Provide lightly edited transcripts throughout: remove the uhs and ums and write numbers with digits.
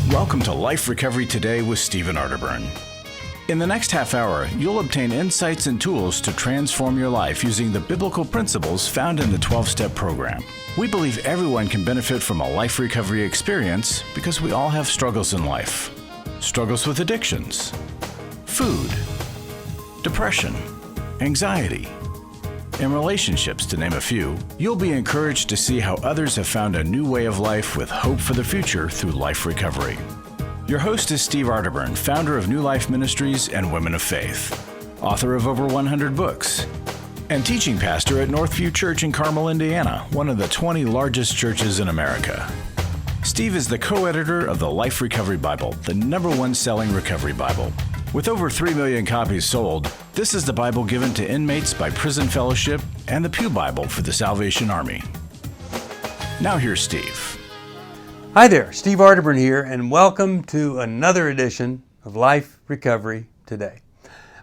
Welcome to Life Recovery Today with Stephen Arterburn. In the next half hour, you'll obtain insights and tools to transform your life using the biblical principles found in the 12-step program. We believe everyone can benefit from a life recovery experience because we all have struggles in life. Struggles with addictions, food, depression, anxiety, and relationships, to name a few. You'll be encouraged to see how others have found a new way of life with hope for the future through life recovery. Your host is Steve Arterburn, founder of New Life Ministries and Women of Faith, author of over 100 books, and teaching pastor at Northview Church in Carmel, Indiana, one of the 20 largest churches in America. Steve is the co-editor of the Life Recovery Bible, the #1 selling recovery Bible. With over 3 million copies sold, this is the Bible given to inmates by Prison Fellowship and the Pew Bible for the Salvation Army. Now here's Steve. Hi there, Steve Arterburn here, and welcome to another edition of Life Recovery Today.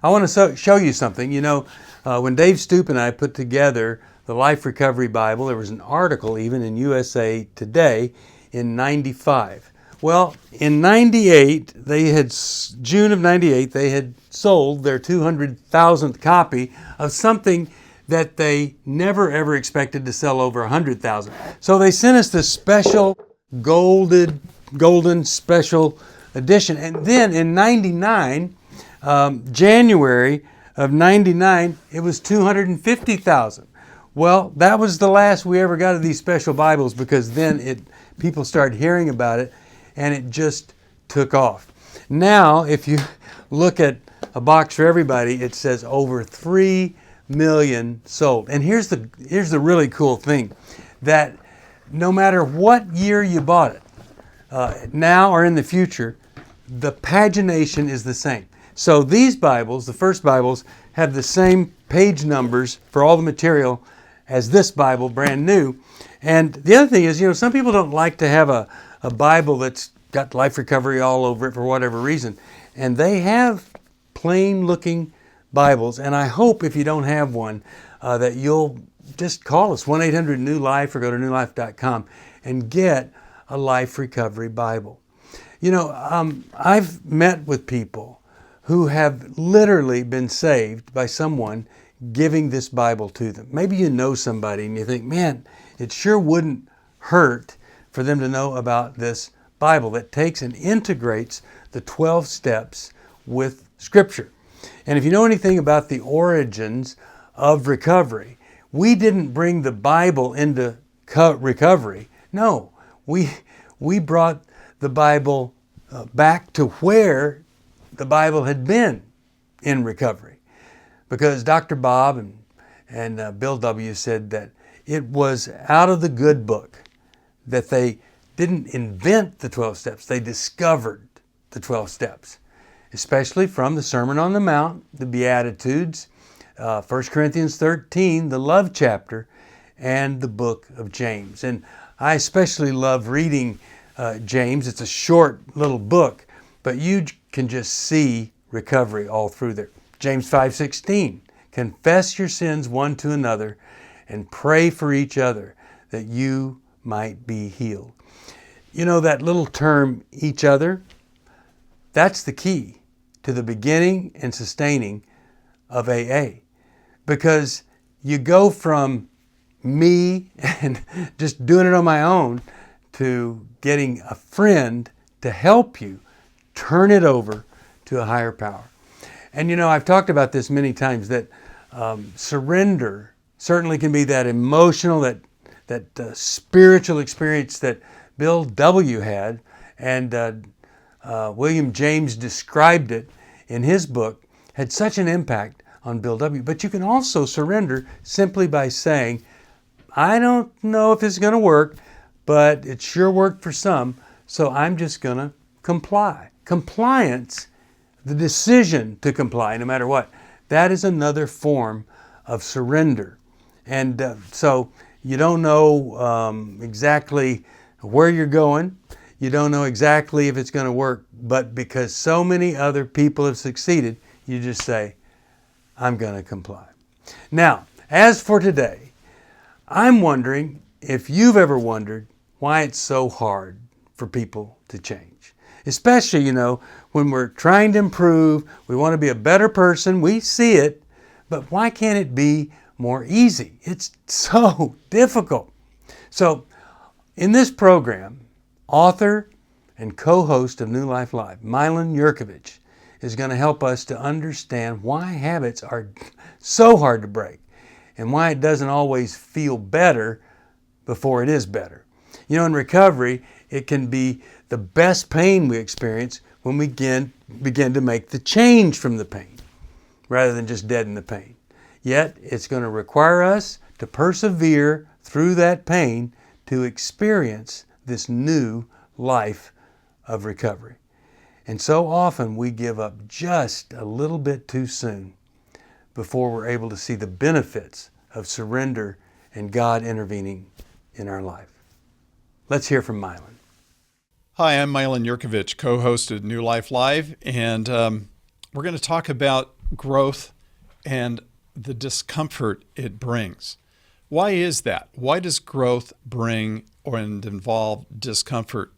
I want to show you something. You know, when Dave Stoop and I put together the Life Recovery Bible, there was an article even in USA Today in '95. Well, in '98, June of '98, they had sold their 200,000th copy of something that they never ever expected to sell over 100,000. So they sent us this special golden special edition. And then in '99, January of '99, it was 250,000. Well, that was the last we ever got of these special Bibles, because then people started hearing about it, and it just took off. Now, if you look at a box for everybody, it says over 3 million sold. And here's the really cool thing, that no matter what year you bought it, now or in the future, the pagination is the same. So these Bibles, the first Bibles, have the same page numbers for all the material as this Bible, brand new. And the other thing is, you know, some people don't like to have a Bible that's got life recovery all over it for whatever reason. And they have plain looking Bibles. And I hope if you don't have one, that you'll just call us, 1-800-NEW-LIFE, or go to newlife.com and get a life recovery Bible. You know, I've met with people who have literally been saved by someone giving this Bible to them. Maybe you know somebody and you think, man, it sure wouldn't hurt for them to know about this Bible that takes and integrates the 12 steps with Scripture. And if you know anything about the origins of recovery, we didn't bring the Bible into recovery. No, we brought the Bible back to where the Bible had been in recovery. Because Dr. Bob and Bill W. said that it was out of the good book that they didn't invent the 12 steps, they discovered the 12 steps, especially from the Sermon on the Mount, the Beatitudes, 1 Corinthians 13, the love chapter, and the book of James. And I especially love reading James. It's a short little book, but you can just see recovery all through there. James 5:16, confess your sins one to another and pray for each other that you might be healed. You know, that little term, each other, that's the key to the beginning and sustaining of AA. Because you go from me and just doing it on my own to getting a friend to help you turn it over to a higher power. And you know, I've talked about this many times, that surrender certainly can be that emotional, that spiritual experience that Bill W. had, and William James described it in his book, had such an impact on Bill W. But you can also surrender simply by saying, I don't know if it's going to work, but it sure worked for some, so I'm just going to comply. Compliance, the decision to comply no matter what, that is another form of surrender. And so you don't know exactly where you're going. You don't know exactly if it's going to work. But because so many other people have succeeded, you just say, I'm going to comply. Now, as for today, I'm wondering if you've ever wondered why it's so hard for people to change. Especially, when we're trying to improve, we want to be a better person, we see it, but why can't it be more easy? It's so difficult. So, in this program, author and co-host of New Life Live, Milan Yerkovich, is going to help us to understand why habits are so hard to break and why it doesn't always feel better before it is better. In recovery, it can be the best pain we experience when we begin to make the change from the pain, rather than just deaden the pain. Yet, it's going to require us to persevere through that pain to experience this new life of recovery. And so often we give up just a little bit too soon before we're able to see the benefits of surrender and God intervening in our life. Let's hear from Milan. Hi, I'm Milan Yerkovich, co-host of New Life Live, and we're going to talk about growth and the discomfort it brings. Why is that? Why does growth bring and involve discomfort?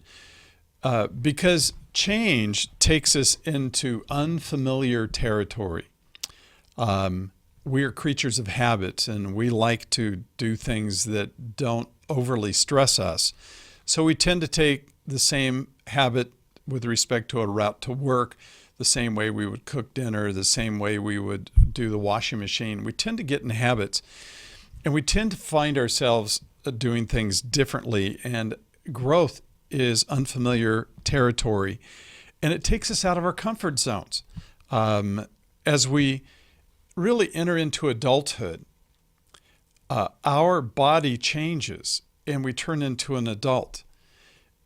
Because change takes us into unfamiliar territory. We are creatures of habit, and we like to do things that don't overly stress us. So we tend to take the same habit with respect to a route to work, the same way we would cook dinner, the same way we would do the washing machine. We tend to get in habits, and we tend to find ourselves doing things differently, and growth is unfamiliar territory, and it takes us out of our comfort zones. As we really enter into adulthood, our body changes and we turn into an adult.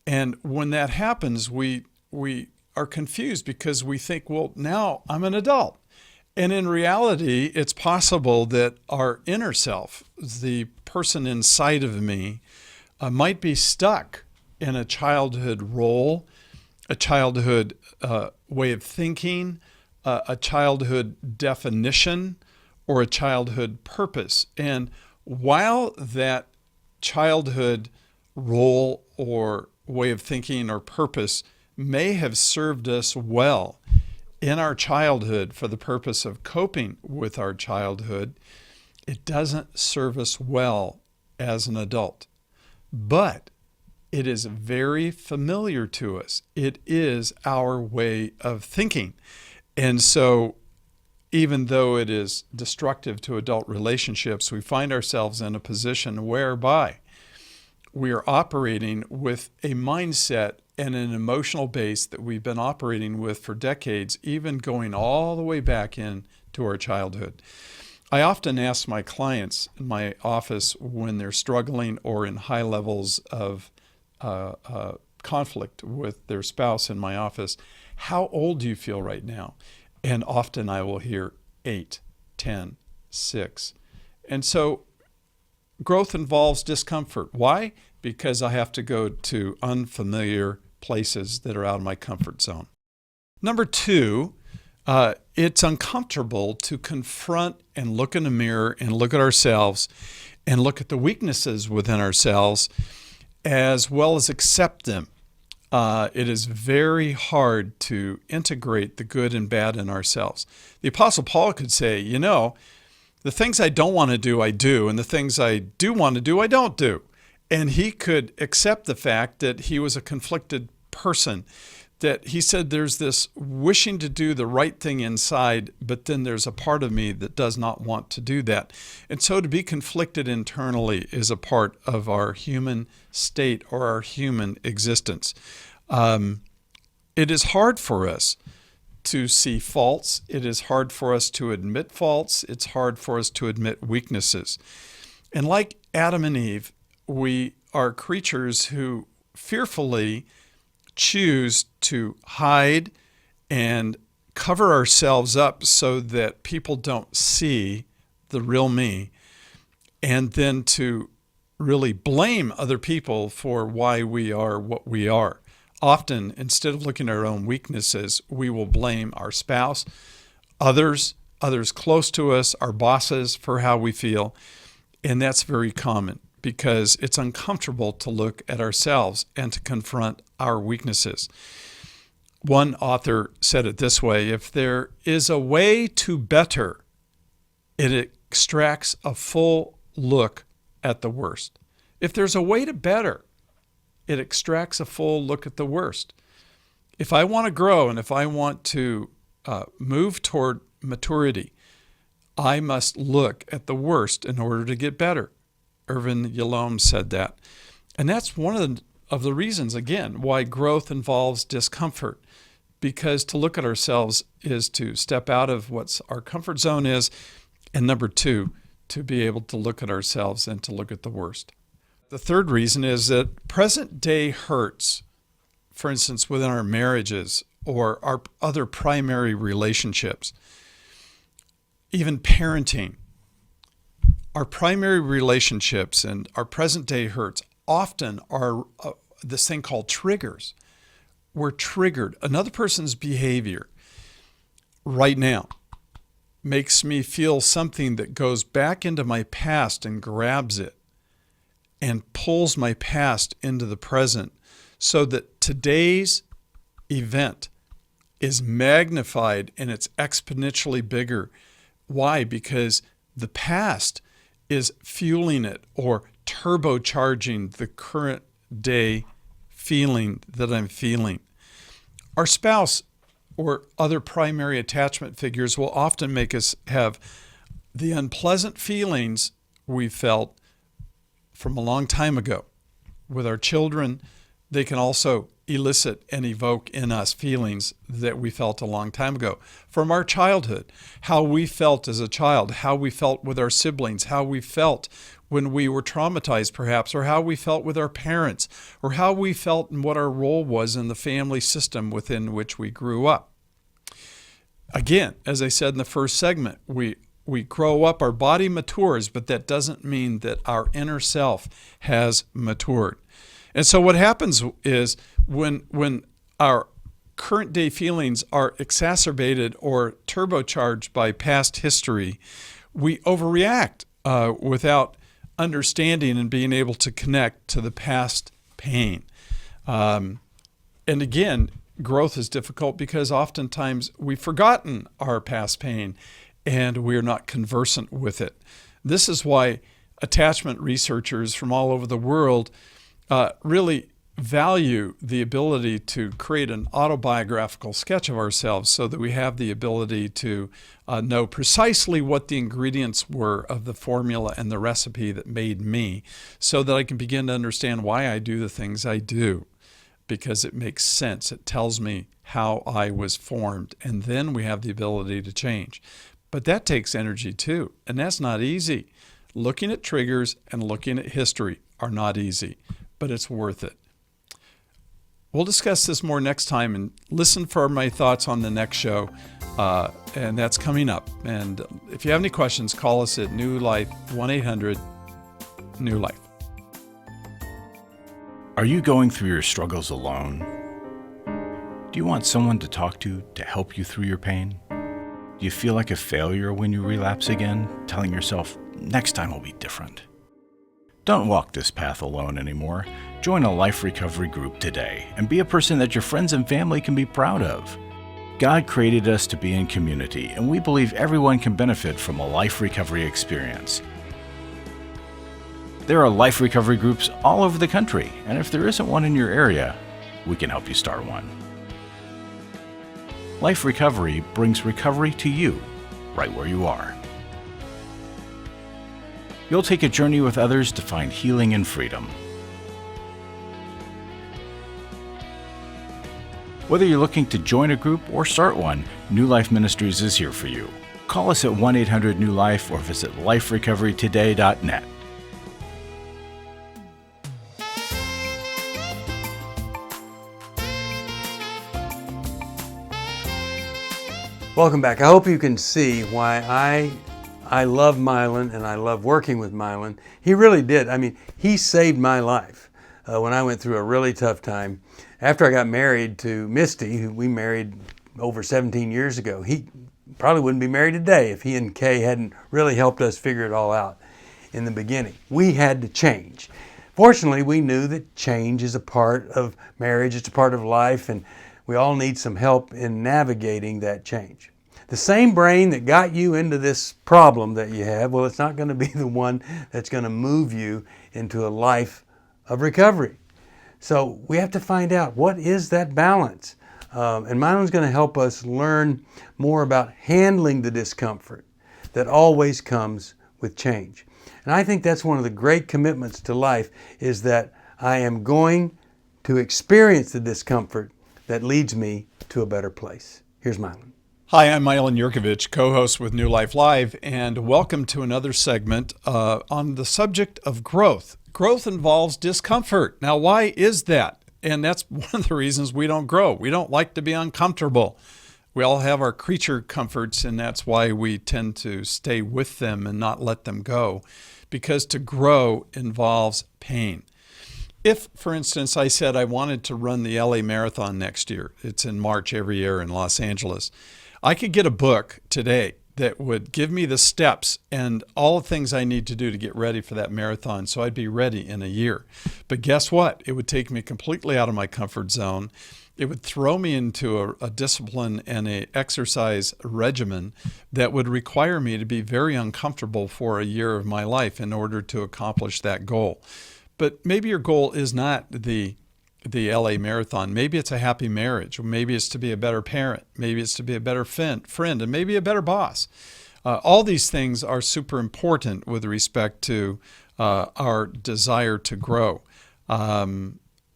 And when that happens, we are confused because we think, well, now I'm an adult. And in reality, it's possible that our inner self, the person inside of me, might be stuck in a childhood role, a childhood way of thinking, a childhood definition, or a childhood purpose. And while that childhood role or way of thinking or purpose may have served us well in our childhood for the purpose of coping with our childhood, it doesn't serve us well as an adult. But it is very familiar to us. It is our way of thinking. And so even though it is destructive to adult relationships, we find ourselves in a position whereby we are operating with a mindset and an emotional base that we've been operating with for decades, even going all the way back into our childhood. I often ask my clients in my office when they're struggling or in high levels of conflict with their spouse in my office, how old do you feel right now? And often I will hear 8, 10, 6. And so growth involves discomfort. Why? Because I have to go to unfamiliar places that are out of my comfort zone. Number 2, it's uncomfortable to confront and look in the mirror and look at ourselves and look at the weaknesses within ourselves as well as accept them. It is very hard to integrate the good and bad in ourselves. The Apostle Paul could say, the things I don't want to do, I do, and the things I do want to do, I don't do. And he could accept the fact that he was a conflicted person, that he said there's this wishing to do the right thing inside, but then there's a part of me that does not want to do that. And so to be conflicted internally is a part of our human state or our human existence. It is hard for us to see faults. It is hard for us to admit faults. It's hard for us to admit weaknesses. And like Adam and Eve, we are creatures who fearfully choose to hide and cover ourselves up so that people don't see the real me, and then to really blame other people for why we are what we are. Often, instead of looking at our own weaknesses, we will blame our spouse, others close to us, our bosses for how we feel. And that's very common because it's uncomfortable to look at ourselves and to confront our weaknesses. One author said it this way: if there is a way to better, it extracts a full look at the worst. If there's a way to better, it extracts a full look at the worst. If I want to grow and if I want to move toward maturity, I must look at the worst in order to get better. Irvin Yalom said that. And that's one of the reasons, again, why growth involves discomfort. Because to look at ourselves is to step out of what our comfort zone is. And number two, to be able to look at ourselves and to look at the worst. The third reason is that present day hurts, for instance, within our marriages or our other primary relationships, even parenting, our primary relationships and our present day hurts often are this thing called triggers. We're triggered. Another person's behavior right now makes me feel something that goes back into my past and grabs it and pulls my past into the present, so that today's event is magnified and it's exponentially bigger. Why? Because the past is fueling it or turbocharging the current day feeling that I'm feeling. Our spouse or other primary attachment figures will often make us have the unpleasant feelings we felt from a long time ago. With our children, they can also elicit and evoke in us feelings that we felt a long time ago from our childhood, how we felt as a child, how we felt with our siblings, how we felt when we were traumatized perhaps, or how we felt with our parents, or how we felt and what our role was in the family system within which we grew up. Again, as I said in the first segment, we grow up, our body matures, but that doesn't mean that our inner self has matured. And so what happens is when our current day feelings are exacerbated or turbocharged by past history, we overreact without understanding and being able to connect to the past pain. And again, growth is difficult because oftentimes we've forgotten our past pain and we're not conversant with it. This is why attachment researchers from all over the world really value the ability to create an autobiographical sketch of ourselves so that we have the ability to know precisely what the ingredients were of the formula and the recipe that made me, so that I can begin to understand why I do the things I do, because it makes sense. It tells me how I was formed, and then we have the ability to change. But that takes energy too, and that's not easy. Looking at triggers and looking at history are not easy, but it's worth it. We'll discuss this more next time, and listen for my thoughts on the next show, and that's coming up. And if you have any questions, call us at New Life, 1-800-NEW LIFE. Are you going through your struggles alone? Do you want someone to talk to help you through your pain? Do you feel like a failure when you relapse again, telling yourself, next time will be different? Don't walk this path alone anymore. Join a life recovery group today and be a person that your friends and family can be proud of. God created us to be in community, and we believe everyone can benefit from a life recovery experience. There are life recovery groups all over the country, and if there isn't one in your area, we can help you start one. Life Recovery brings recovery to you, right where you are. You'll take a journey with others to find healing and freedom. Whether you're looking to join a group or start one, New Life Ministries is here for you. Call us at 1-800-NEW-LIFE or visit liferecoverytoday.net. Welcome back. I hope you can see why I love Milan and I love working with Milan. He really did. I mean, he saved my life when I went through a really tough time. After I got married to Misty, who we married over 17 years ago, he probably wouldn't be married today if he and Kay hadn't really helped us figure it all out. in the beginning. We had to change. Fortunately, we knew that change is a part of marriage, it's a part of life, and we all need some help in navigating that change. The same brain that got you into this problem that you have, well, it's not going to be the one that's going to move you into a life of recovery. So we have to find out, what is that balance? And Milan's going to help us learn more about handling the discomfort that always comes with change. And I think that's one of the great commitments to life, is that I am going to experience the discomfort that leads me to a better place. Here's Milan. Hi, I'm Milan Yerkovich, co-host with New Life Live, and welcome to another segment on the subject of growth. Growth involves discomfort. Now, why is that? And that's one of the reasons we don't grow. We don't like to be uncomfortable. We all have our creature comforts, and that's why we tend to stay with them and not let them go, because to grow involves pain. If, for instance, I said I wanted to run the LA Marathon next year, it's in March every year in Los Angeles, I could get a book today that would give me the steps and all the things I need to do to get ready for that marathon, so I'd be ready in a year. But guess what? It would take me completely out of my comfort zone. It would throw me into a discipline and an exercise regimen that would require me to be very uncomfortable for a year of my life in order to accomplish that goal. But maybe your goal is not the LA Marathon. Maybe it's a happy marriage. Or maybe it's to be a better parent. Maybe it's to be a better friend, and maybe a better boss. All these things are super important with respect to our desire to grow.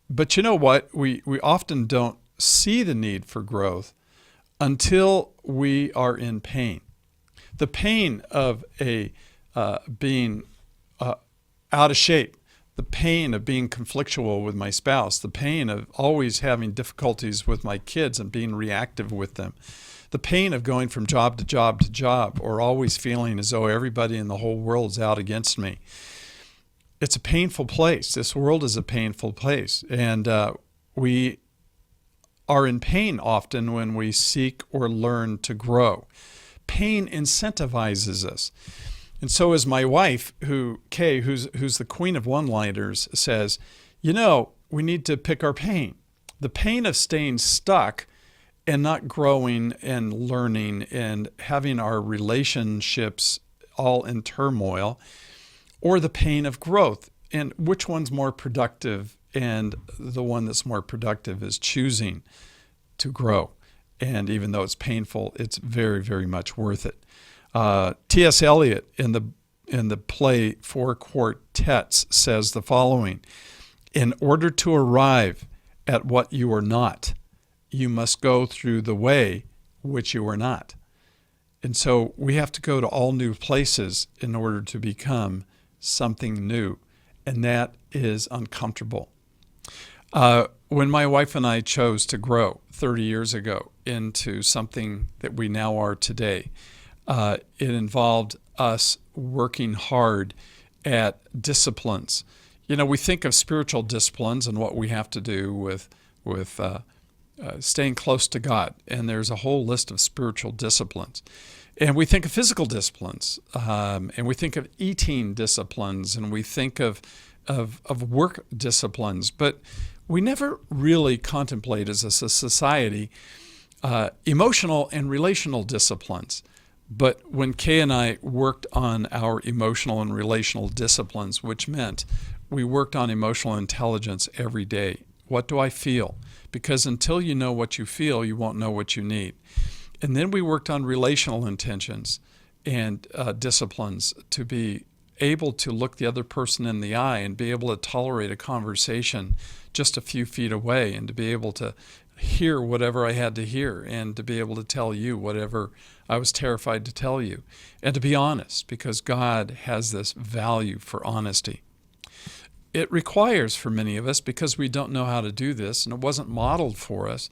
But you know what? We often don't see the need for growth until we are in pain. The pain of being out of shape, the pain of being conflictual with my spouse, the pain of always having difficulties with my kids and being reactive with them, the pain of going from job to job to job, or always feeling as though everybody in the whole world is out against me. It's a painful place. This world is a painful place. And we are in pain often when we seek or learn to grow. Pain incentivizes us. And so as my wife, Kay, who's the queen of one-liners, says, we need to pick our pain. The pain of staying stuck and not growing and learning and having our relationships all in turmoil, or the pain of growth. And which one's more productive? And the one that's more productive is choosing to grow. And even though it's painful, it's very, very much worth it. T.S. Eliot in the play Four Quartets says the following: in order to arrive at what you are not, you must go through the way which you are not. And so we have to go to all new places in order to become something new, and that is uncomfortable. When my wife and I chose to grow 30 years ago into something that we now are today, it involved us working hard at disciplines. We think of spiritual disciplines and what we have to do with staying close to God, and there's a whole list of spiritual disciplines. And we think of physical disciplines, and we think of eating disciplines, and we think of work disciplines, but we never really contemplate as a society emotional and relational disciplines. But when Kay and I worked on our emotional and relational disciplines, which meant we worked on emotional intelligence every day. What do I feel? Because until you know what you feel, you won't know what you need. And then we worked on relational intentions and disciplines to be able to look the other person in the eye and be able to tolerate a conversation just a few feet away, and to be able to hear whatever I had to hear, and to be able to tell you whatever I was terrified to tell you, and to be honest, because God has this value for honesty. It requires, for many of us, because we don't know how to do this, and it wasn't modeled for us,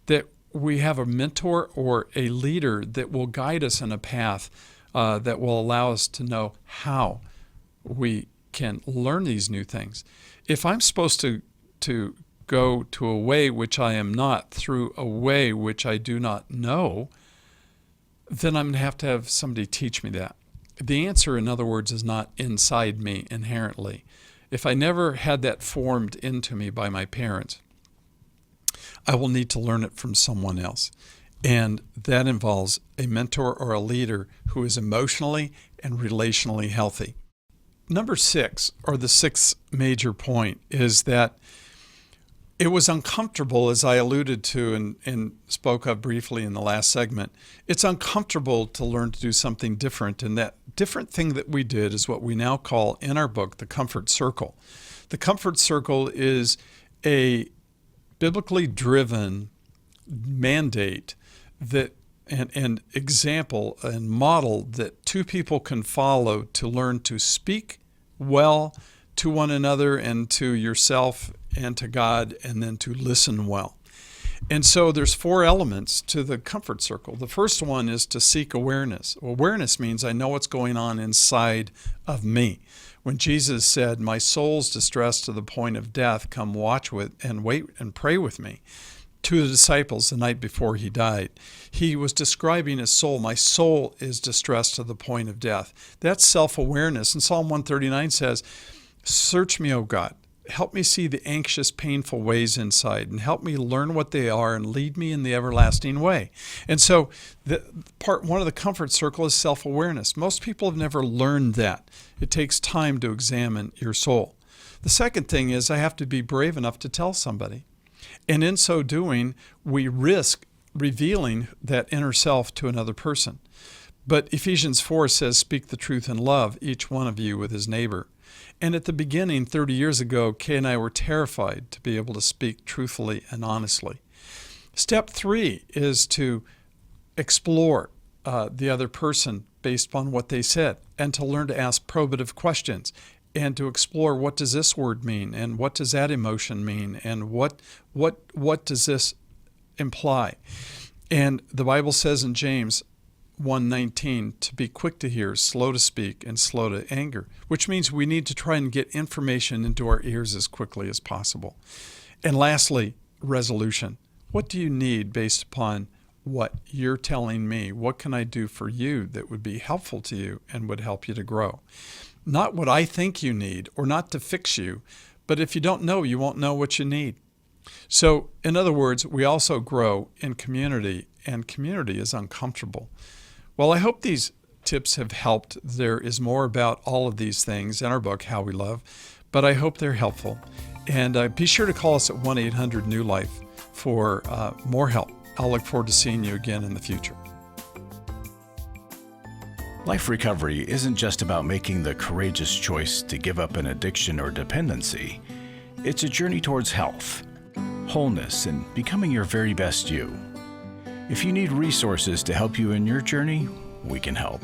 that we have a mentor or a leader that will guide us in a path that will allow us to know how we can learn these new things. If I'm supposed to go to a way which I am not through a way which I do not know, then I'm going to have somebody teach me that. The answer, in other words, is not inside me inherently. If I never had that formed into me by my parents, I will need to learn it from someone else. And that involves a mentor or a leader who is emotionally and relationally healthy. Number 6, or the 6th major point, is that it was uncomfortable, as I alluded to and spoke of briefly in the last segment. It's uncomfortable to learn to do something different, and that different thing that we did is what we now call in our book the comfort circle. The comfort circle is a biblically driven mandate that and example and model that two people can follow to learn to speak well to one another and to yourself and to God, and then to listen well. And so there's 4 elements to the comfort circle. The first one is to seek awareness. Awareness means I know what's going on inside of me. When Jesus said, "My soul's distressed to the point of death, come watch with and wait and pray with me," to the disciples the night before he died, he was describing his soul. My soul is distressed to the point of death. That's self-awareness. And Psalm 139 says, "Search me, O God. Help me see the anxious, painful ways inside, and help me learn what they are and lead me in the everlasting way." And so part one of the comfort circle is self-awareness. Most people have never learned that. It takes time to examine your soul. The second thing is I have to be brave enough to tell somebody. And in so doing, we risk revealing that inner self to another person. But Ephesians 4 says, "Speak the truth in love, each one of you with his neighbor." And at the beginning, 30 years ago, Kay and I were terrified to be able to speak truthfully and honestly. Step 3 is to explore the other person based upon what they said, and to learn to ask probative questions, and to explore, what does this word mean, and what does that emotion mean, and what does this imply? And the Bible says in James 1:19 to be quick to hear, slow to speak, and slow to anger, which means we need to try and get information into our ears as quickly as possible. And lastly, resolution. What do you need based upon what you're telling me? What can I do for you that would be helpful to you and would help you to grow? Not what I think you need, or not to fix you, but if you don't know, you won't know what you need. So, in other words, we also grow in community, and community is uncomfortable. Well, I hope these tips have helped. There is more about all of these things in our book, How We Love, but I hope they're helpful. And be sure to call us at 1-800-NEW-LIFE for more help. I'll look forward to seeing you again in the future. Life recovery isn't just about making the courageous choice to give up an addiction or dependency. It's a journey towards health, wholeness, and becoming your very best you. If you need resources to help you in your journey, we can help.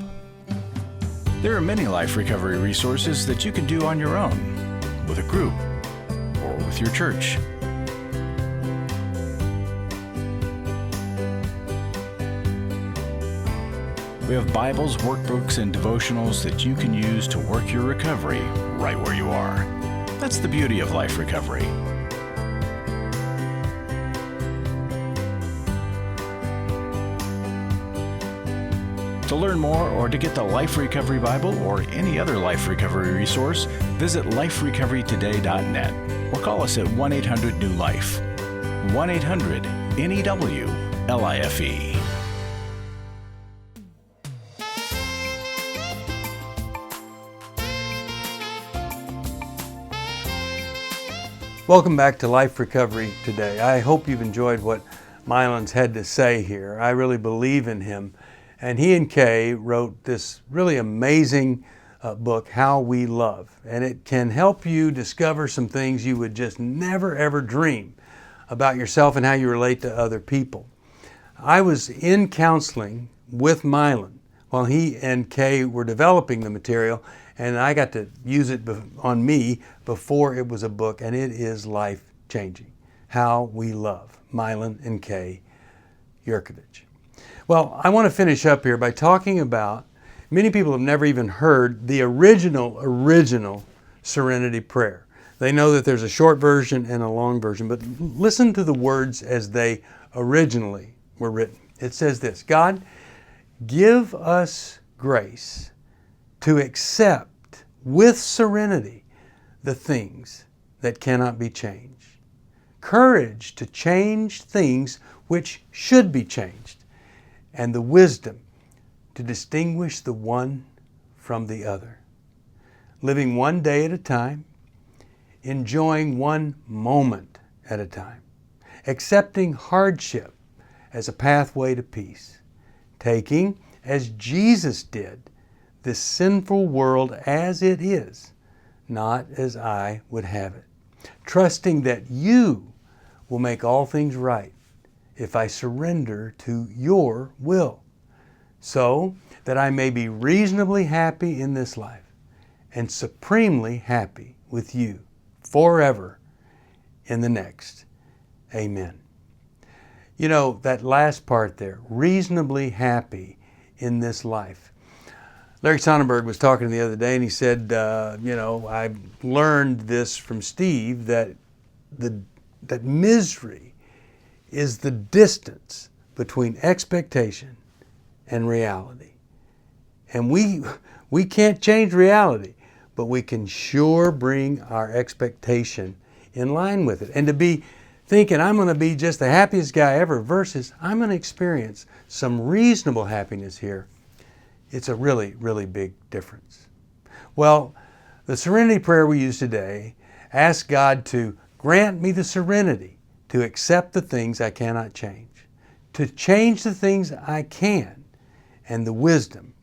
There are many life recovery resources that you can do on your own, with a group, or with your church. We have Bibles, workbooks, and devotionals that you can use to work your recovery right where you are. That's the beauty of life recovery. To learn more or to get the Life Recovery Bible or any other life recovery resource, visit liferecoverytoday.net or call us at 1-800-NEW-LIFE. 1-800-NEW-LIFE. Welcome back to Life Recovery Today. I hope you've enjoyed what Milan's had to say here. I really believe in him. And he and Kay wrote this really amazing book, How We Love. And it can help you discover some things you would just never ever dream about yourself and how you relate to other people. I was in counseling with Milan while he and Kay were developing the material, and I got to use it on me before it was a book, and it is life-changing. How We Love, Milan and Kay Yerkovich. Well, I want to finish up here by talking about, many people have never even heard the original Serenity Prayer. They know that there's a short version and a long version, but listen to the words as they originally were written. It says this: God, give us grace to accept with serenity the things that cannot be changed. Courage to change things which should be changed, and the wisdom to distinguish the one from the other. Living one day at a time, enjoying one moment at a time, accepting hardship as a pathway to peace, taking, as Jesus did, this sinful world as it is, not as I would have it, trusting that you will make all things right if I surrender to your will, so that I may be reasonably happy in this life and supremely happy with you forever in the next. Amen. You know, that last part there, reasonably happy in this life. Larry Sonnenberg was talking the other day and he said, I learned this from Steve, that misery is the distance between expectation and reality. And we can't change reality, but we can sure bring our expectation in line with it. And to be thinking I'm going to be just the happiest guy ever versus I'm going to experience some reasonable happiness here, it's a really, really big difference. Well, the serenity prayer we use today asks God to grant me the serenity to accept the things I cannot change, to change the things I can, and the wisdom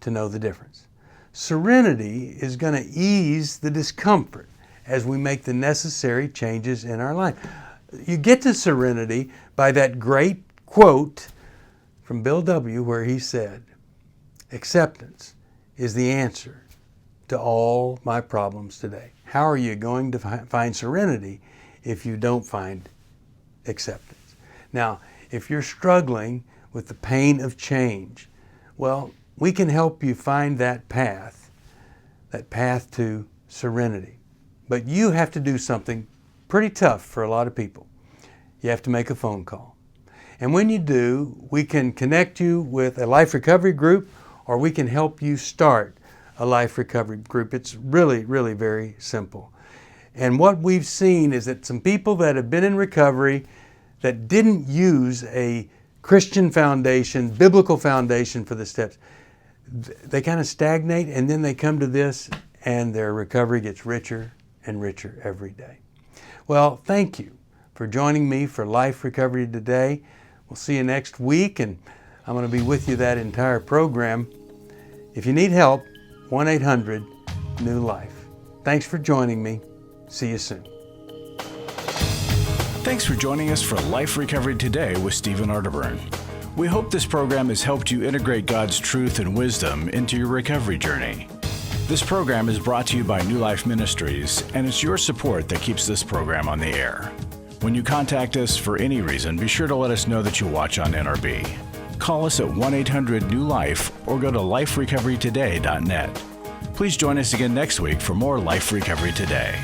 to know the difference. Serenity is going to ease the discomfort as we make the necessary changes in our life. You get to serenity by that great quote from Bill W. where he said, "Acceptance is the answer to all my problems today." How are you going to find serenity if you don't find acceptance? Now, if you're struggling with the pain of change, well, we can help you find that path to serenity. But you have to do something pretty tough for a lot of people. You have to make a phone call. And when you do, we can connect you with a life recovery group, or we can help you start a life recovery group. It's really, really very simple. And what we've seen is that some people that have been in recovery that didn't use a Christian foundation, biblical foundation for the steps, they kind of stagnate, and then they come to this and their recovery gets richer and richer every day. Well, thank you for joining me for Life Recovery Today. We'll see you next week, and I'm going to be with you that entire program. If you need help, 1-800-NEW-LIFE. Thanks for joining me. See you soon. Thanks for joining us for Life Recovery Today with Stephen Arterburn. We hope this program has helped you integrate God's truth and wisdom into your recovery journey. This program is brought to you by New Life Ministries, and it's your support that keeps this program on the air. When you contact us for any reason, be sure to let us know that you'll watch on NRB. Call us at 1-800-NEW-LIFE or go to liferecoverytoday.net. Please join us again next week for more Life Recovery Today.